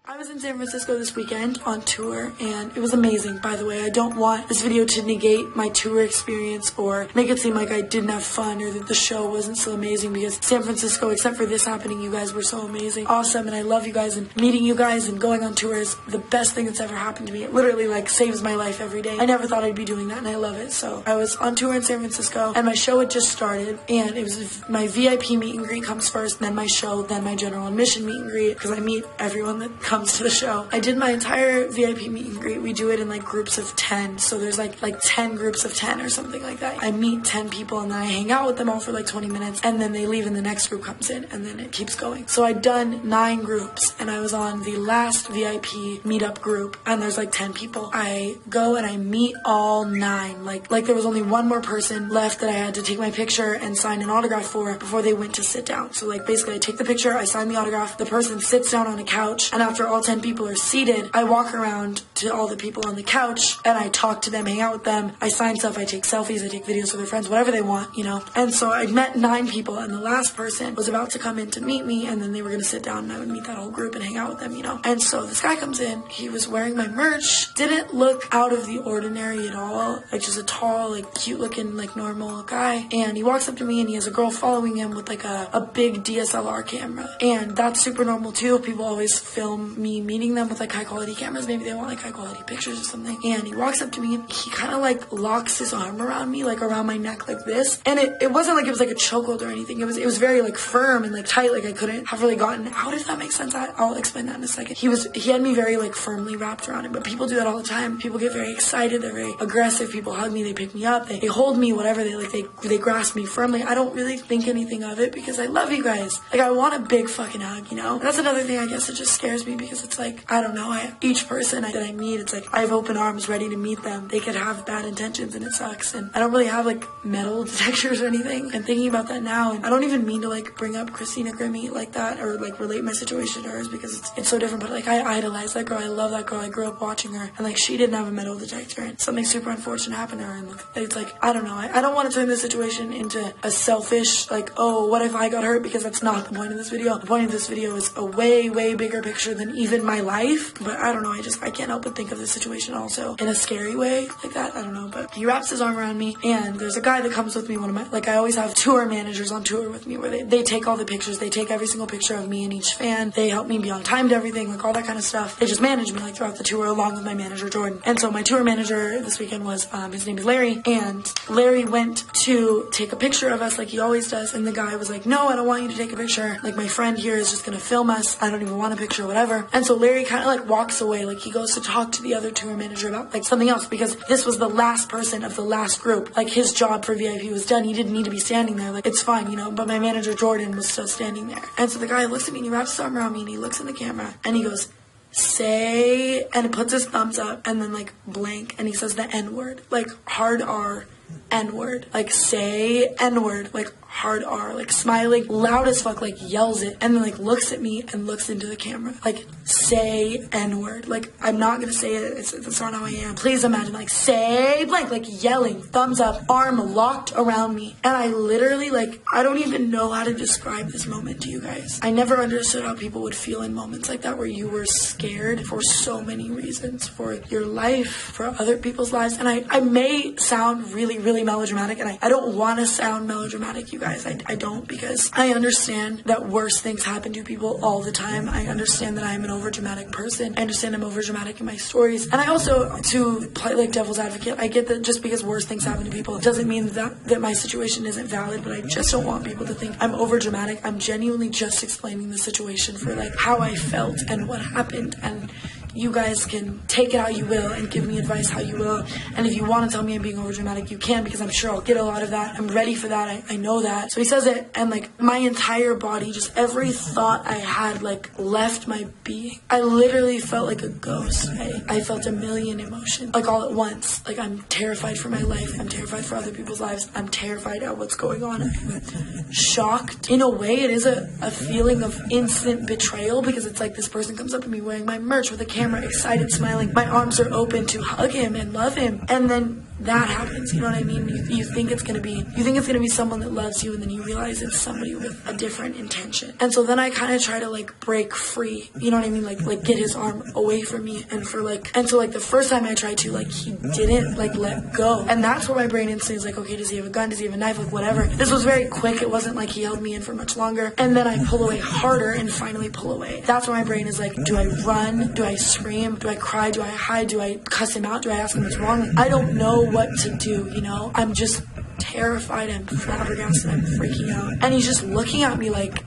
I was in San Francisco this weekend on tour, and it was amazing, by the way. I don't want this video to negate my tour experience or make it seem like I didn't have fun or that the show wasn't so amazing, because San Francisco, except for this happening, you guys were so amazing, awesome, and I love you guys, and meeting you guys and going on tour is the best thing that's ever happened to me. It literally, like, saves my life every day. I never thought I'd be doing that, and I love it. So I was on tour in San Francisco, and my show had just started, and it was my VIP meet and greet comes first, then my show, then my general admission meet and greet, because I meet everyone that comes to the show. I did my entire VIP meet and greet. We do it in like groups of 10, so there's like 10 groups of 10 or something like that. I meet 10 people and then I hang out with them all for like 20 minutes, and then they leave and the next group comes in, and then it keeps going. So I'd done 9 groups, and I was on the last VIP meetup group, and there's like 10 people. I go and I meet all 9. Like there was only one more person left that I had to take my picture and sign an autograph for before they went to sit down. So like basically I take the picture, I sign the autograph, the person sits down on a couch, and after all 10 people are seated, I walk around to all the people on the couch and I talk to them, hang out with them, I sign stuff, I take selfies, I take videos for their friends, whatever they want, you know. And so I met 9 people, and the last person was about to come in to meet me, and then they were gonna sit down and I would meet that whole group and hang out with them, you know. And so this guy comes in, he was wearing my merch, didn't look out of the ordinary at all, like just a tall, like cute looking, like normal guy, and he walks up to me and he has a girl following him with like a big DSLR camera, and that's super normal too. People always film me meeting them with like high quality cameras, maybe they want like high quality pictures or something. And he walks up to me and he kind of like locks his arm around me, like around my neck like this, and it wasn't like it was like a chokehold or anything. It was very like firm and like tight, like I couldn't have really gotten out, if that makes sense. I'll explain that in a second. He had me very like firmly wrapped around him, but people do that all the time. People get very excited, they're very aggressive, people hug me, they pick me up, they hold me, whatever, they grasp me firmly. I don't really think anything of it because I love you guys. Like, I want a big fucking hug, you know? And that's another thing, I guess, it just scares me because it's like, I don't know, each person that I meet, it's like I have open arms ready to meet them. They could have bad intentions and it sucks, and I don't really have like metal detectors or anything. And thinking about that now, and I don't even mean to like bring up Christina Grimmie like that or like relate my situation to hers because it's so different, but like I idolize that girl, I love that girl, I grew up watching her, and like she didn't have a metal detector and something super unfortunate happened to her, and it's like, I don't know, I don't want to turn this situation into a selfish like, oh, what if I got hurt, because that's not the point of this video. The point of this video is a way bigger picture than even my life. But I don't know, I can't help but think of the situation also in a scary way like that. I don't know, but he wraps his arm around me, and there's a guy that comes with me, one of my, like I always have tour managers on tour with me where they take all the pictures, they take every single picture of me and each fan, they help me be on time to everything, like all that kind of stuff. They just manage me like throughout the tour along with my manager Jordan. And so my tour manager this weekend was his name is Larry, and Larry went to take a picture of us like he always does, and the guy was like, no, I don't want you to take a picture, like my friend here is just gonna film us, I don't even want a picture, whatever. And so Larry kind of like walks away, like he goes to talk to the other tour manager about like something else, because this was the last person of the last group, like his job for VIP was done, he didn't need to be standing there, like it's fine, you know, but my manager Jordan was still standing there. And so the guy looks at me and he wraps his arm around me and he looks in the camera and he goes, say, and it puts his thumbs up and then like blank, and he says the N-word, like hard R, N-word, like say N-word, like hard R, like smiling loud as fuck, like yells it, and then like looks at me and looks into the camera, like say N-word, like I'm not gonna say it, that's not how I am, please imagine, like say blank, like yelling, thumbs up, arm locked around me. And I literally, like, I don't even know how to describe this moment to you guys. I never understood how people would feel in moments like that where you were scared for so many reasons, for your life, for other people's lives. And I may sound really melodramatic, and I don't want to sound melodramatic, you guys. I don't, because I understand that worse things happen to people all the time. I understand that I'm an overdramatic person. I understand I'm overdramatic in my stories. And I also, to play like devil's advocate, I get that just because worse things happen to people doesn't mean that my situation isn't valid, but I just don't want people to think I'm overdramatic. I'm genuinely just explaining the situation for like how I felt and what happened, and you guys can take it how you will and give me advice how you will. And if you want to tell me I'm being overdramatic, you can, because I'm sure I'll get a lot of that. I'm ready for that. I know that. So he says it, and like my entire body, just every thought I had like left my being. I literally felt like a ghost. I felt a million emotions like all at once. Like I'm terrified for my life. I'm terrified for other people's lives. I'm terrified at what's going on. I'm shocked. In a way, it is a feeling of instant betrayal, because it's like this person comes up to me wearing my merch with a camera, excited, smiling. My arms are open to hug him and love him, and then that happens, you know what I mean? You think it's gonna be someone that loves you, and then you realize it's somebody with a different intention. And so then I kind of try to like break free, you know what I mean? Like get his arm away from me, and so like the first time I tried to, like, he didn't like let go, and that's where my brain instantly is like, okay, does he have a gun? Does he have a knife? Like, whatever. This was very quick. It wasn't like he held me in for much longer. And then I pull away harder and finally pull away. That's where my brain is like, do I run? Do I scream? Do I cry? Do I hide? Do I cuss him out? Do I ask him what's wrong? I don't know what to do, you know? I'm just terrified. I'm flabbergasted. I'm freaking out. And he's just looking at me like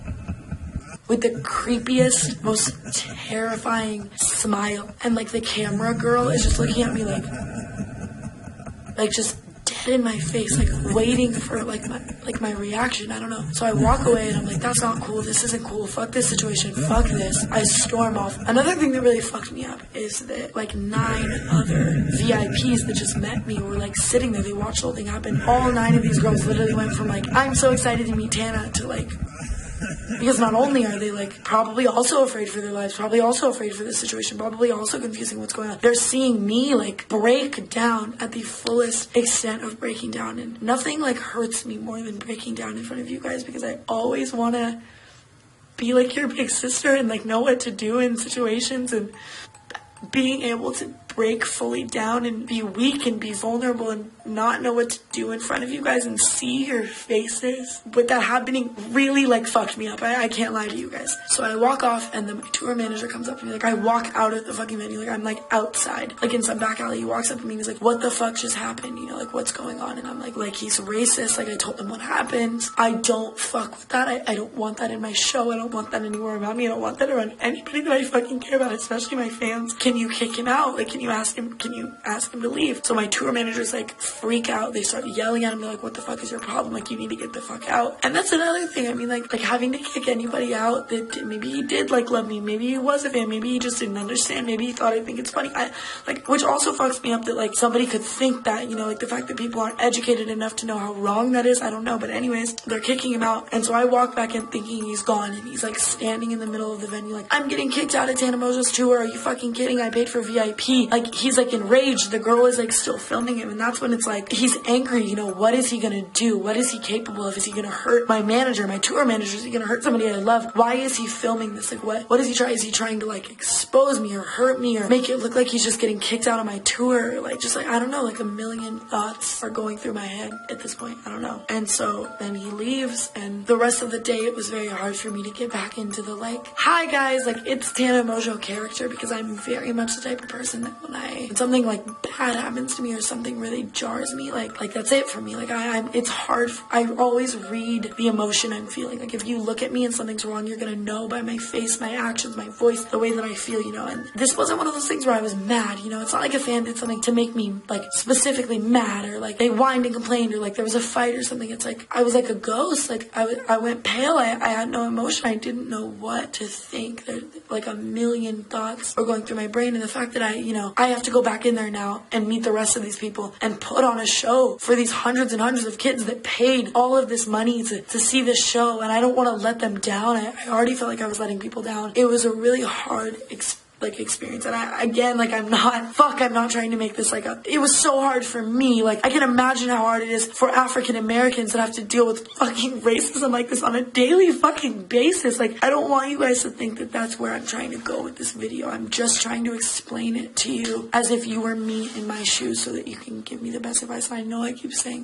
with the creepiest, most terrifying smile. And like the camera girl is just looking at me like just dead in my face, like waiting for my reaction. I don't know. So I walk away and I'm like, that's not cool. This isn't cool. Fuck this situation. Fuck this. I storm off. Another thing that really fucked me up is that like 9 other VIPs that just met me were like sitting there. They watched the whole thing happen. All 9 of these girls literally went from like, I'm so excited to meet Tana, to like, because not only are they like probably also afraid for their lives, probably also afraid for this situation, probably also confusing what's going on, they're seeing me like break down at the fullest extent of breaking down. And nothing like hurts me more than breaking down in front of you guys, because I always want to be like your big sister and like know what to do in situations, and being able to break fully down and be weak and be vulnerable and not know what to do in front of you guys and see your faces. But that happening really like fucked me up. I can't lie to you guys. So I walk off, and then my tour manager comes up to me. Like, I walk out of the fucking venue. Like, I'm like outside, like in some back alley. He walks up to me and he's like, what the fuck just happened? You know, like, what's going on? And I'm like he's racist. Like, I told him what happened. I don't fuck with that. I don't want that in my show. I don't want that anywhere around me. I don't want that around anybody that I fucking care about, especially my fans. Can you kick him out? Like, can you ask him to leave? So my tour managers like freak out. They start yelling at him. They're like, what the fuck is your problem? Like, you need to get the fuck out. And that's another thing. I mean, like having to kick anybody out that maybe he did like love me, maybe he was a fan, maybe he just didn't understand, maybe he thought I think it's funny. Which also fucks me up that like somebody could think that, you know, like the fact that people aren't educated enough to know how wrong that is. I don't know, but anyways, they're kicking him out. And so I walk back in thinking he's gone, and he's like standing in the middle of the venue like, I'm getting kicked out of Tana Mongeau's tour. Are you fucking kidding? I paid for VIP. Like, he's like enraged. The girl is like still filming him, and that's when it's like he's angry. You know, what is he gonna do? What is he capable of? Is he gonna hurt my manager, my tour manager? Is he gonna hurt somebody I love? Why is he filming this? Like, what is he trying? Is he trying to like expose me or hurt me or make it look like he's just getting kicked out of my tour? Like, just like, I don't know, like a million thoughts are going through my head at this point. I don't know. And so then he leaves, and the rest of the day it was very hard for me to get back into the like, hi guys, like it's Tana Mongeau character, because I'm very much the type of person that when something like bad happens to me or something really jars me, like that's it for me. Like it's hard. I always read the emotion I'm feeling. Like, if you look at me and something's wrong, you're gonna know by my face, my actions, my voice, the way that I feel, you know. And this wasn't one of those things where I was mad, you know. It's not like a fan did something to make me like specifically mad, or like they whined and complained, or like there was a fight or something. It's like I was like a ghost. Like I went pale. I had no emotion. I didn't know what to think. There, like a million thoughts were going through my brain, and the fact that I have to go back in there now and meet the rest of these people and put on a show for these hundreds and hundreds of kids that paid all of this money to see this show, and I don't want to let them down. I already felt like I was letting people down. It was a really hard experience. And I'm not trying to make this like it was so hard for me. Like, I can imagine how hard it is for African Americans that have to deal with fucking racism like this on a daily fucking basis. Like, I don't want you guys to think that that's where I'm trying to go with this video. I'm just trying to explain it to you as if you were me in my shoes, so that you can give me the best advice. And I know I keep saying